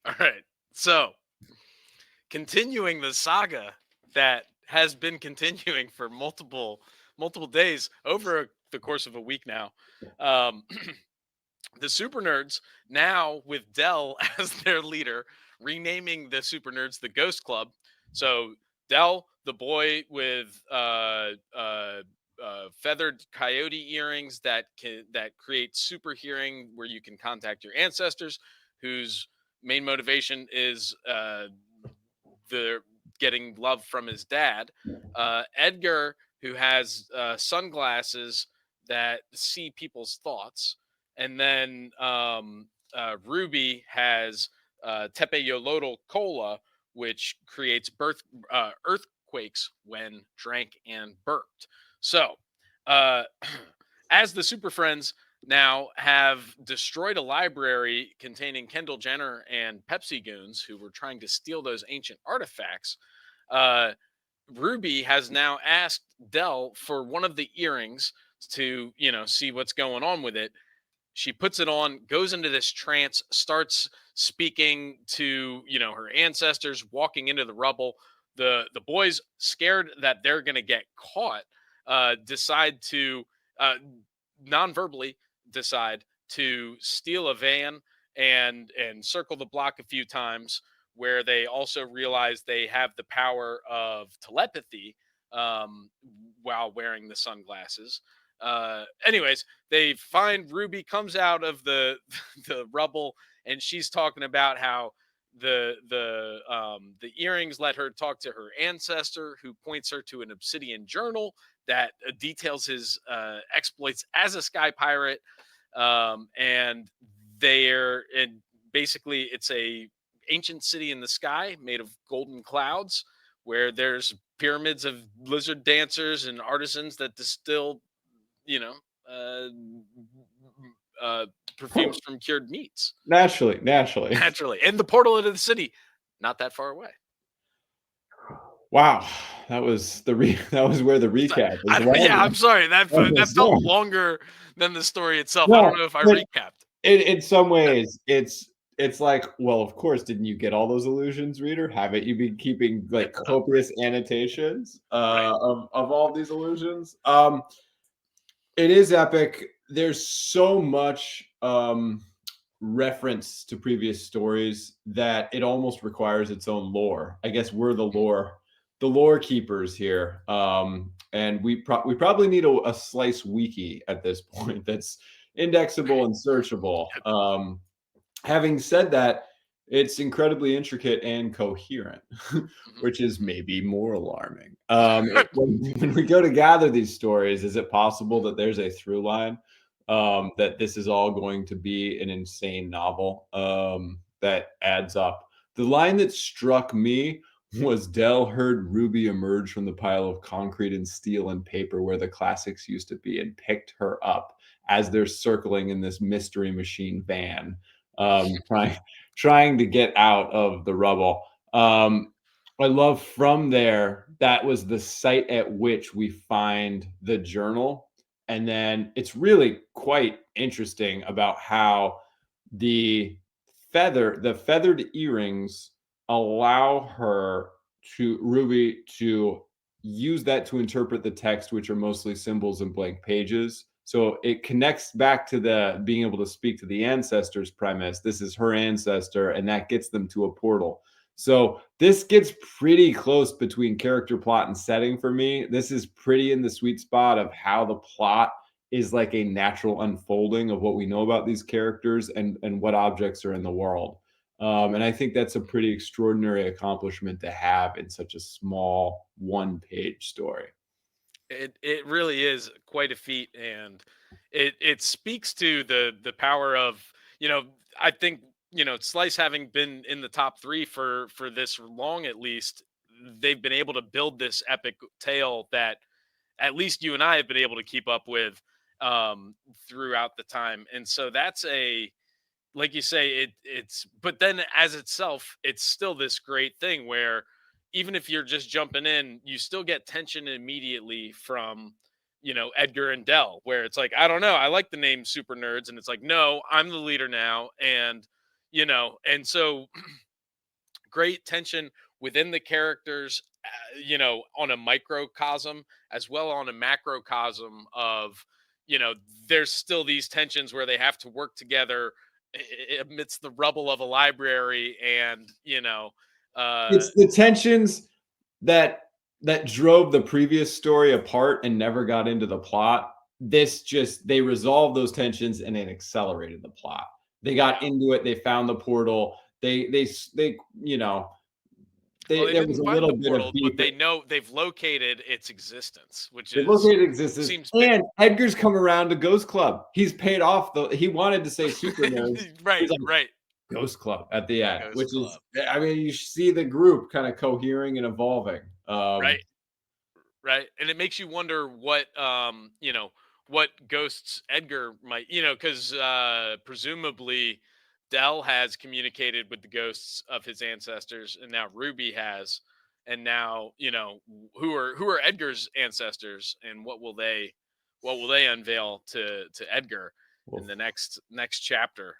All right. So, continuing the saga that has been continuing for multiple days over the course of a week now. Um, the Super Nerds now with Dell as their leader, renaming the Super Nerds the Ghost Club. So Dell, the boy with feathered coyote earrings that create super hearing, where you can contact your ancestors, whose main motivation is the getting love from his dad. Edgar, who has sunglasses that see people's thoughts, and then Ruby has Tepeyolotl Cola, which creates earthquakes when drank and burped. So, uh, as the Super Friends now have destroyed a library containing Kendall Jenner and Pepsi goons who were trying to steal those ancient artifacts, uh, Ruby has now asked Dell for one of the earrings to, see what's going on with it. She puts it on, goes into this trance, starts speaking to, her ancestors, walking into the rubble. The boys, scared that they're going to get caught, decide to uh, non-verbally decide to steal a van and circle the block a few times, where they also realize they have the power of telepathy, um, while wearing the sunglasses. Anyways, they find Ruby comes out of the the rubble, and she's talking about how the earrings let her talk to her ancestor, who points her to an obsidian journal that details his exploits as a sky pirate. And they're and basically it's a ancient city in the sky made of golden clouds, where there's pyramids of lizard dancers and artisans that distill, you know, uh, uh, perfumes from cured meats. Naturally, naturally. Naturally. And the portal into the city, not that far away. Wow, that was where the So, recap was yeah, landing. I'm sorry. That felt No, longer than the story itself. I don't no, know if I but recapped. in some ways, it's like, well, of course, didn't you get all those illusions, reader? Haven't you been keeping like copious annotations Right. of all these illusions? It is epic. There's so much reference to previous stories that it almost requires its own lore. I guess we're the lore keepers here, and we probably need a slice wiki at this point that's indexable and searchable. Having said that, it's incredibly intricate and coherent, Mhm. which is maybe more alarming. When we go to gather these stories, is it possible that there's a through line, that this is all going to be an insane novel, that adds up? The line that struck me was Dell heard Ruby emerge from the pile of concrete and steel and paper where the classics used to be and picked her up as they're circling in this mystery machine van, trying to get out of the rubble. I love from there, that was the site at which we find the journal. And then it's really quite interesting about how the the feathered earrings allow her to Ruby to use that to interpret the text, which are mostly symbols and blank pages. So it connects back to the being able to speak to the ancestors premise. This is her ancestor, and that gets them to a portal. So this gets pretty close between character, plot, and setting for me. This is pretty in the sweet spot of how the plot is like a natural unfolding of what we know about these characters and what objects are in the world. And I think that's a pretty extraordinary accomplishment to have in such a small one-page story. It really is quite a feat, and it speaks to the power of, I think, Slice, having been in the top three for this long at least, they've been able to build this epic tale that at least you and I have been able to keep up with, throughout the time. And so that's a, like you say, it's but then as itself, it's still this great thing where even if you're just jumping in, you still get tension immediately from, Edgar and Dell, where it's like, I don't know, I like the name Super Nerds, and it's like, no, I'm the leader now, and and so great tension within the characters, on a microcosm as well on a macrocosm of, there's still these tensions where they have to work together amidst the rubble of a library, and uh, It's the tensions that drove the previous story apart and never got into the plot. This just they resolved those tensions and it accelerated the plot. They got yeah. into it, they found the portal. They you know, Well, they there was didn't a find the little bit of portal, beef. but they know they've located its existence, which They is located existence, seems bit and Edgar's come around to Ghost Club. He's paid off the he wanted to say Super Nerds. right, He's like right. Ghost Club at the end, Ghost which is Club. I mean, you see the group kind of cohering and evolving. Right, right. And it makes you wonder what ghosts Edgar might, because presumably Dell has communicated with the ghosts of his ancestors, and now Ruby has, and now who are Edgar's ancestors, and what will they unveil to Edgar in Well, the next chapter.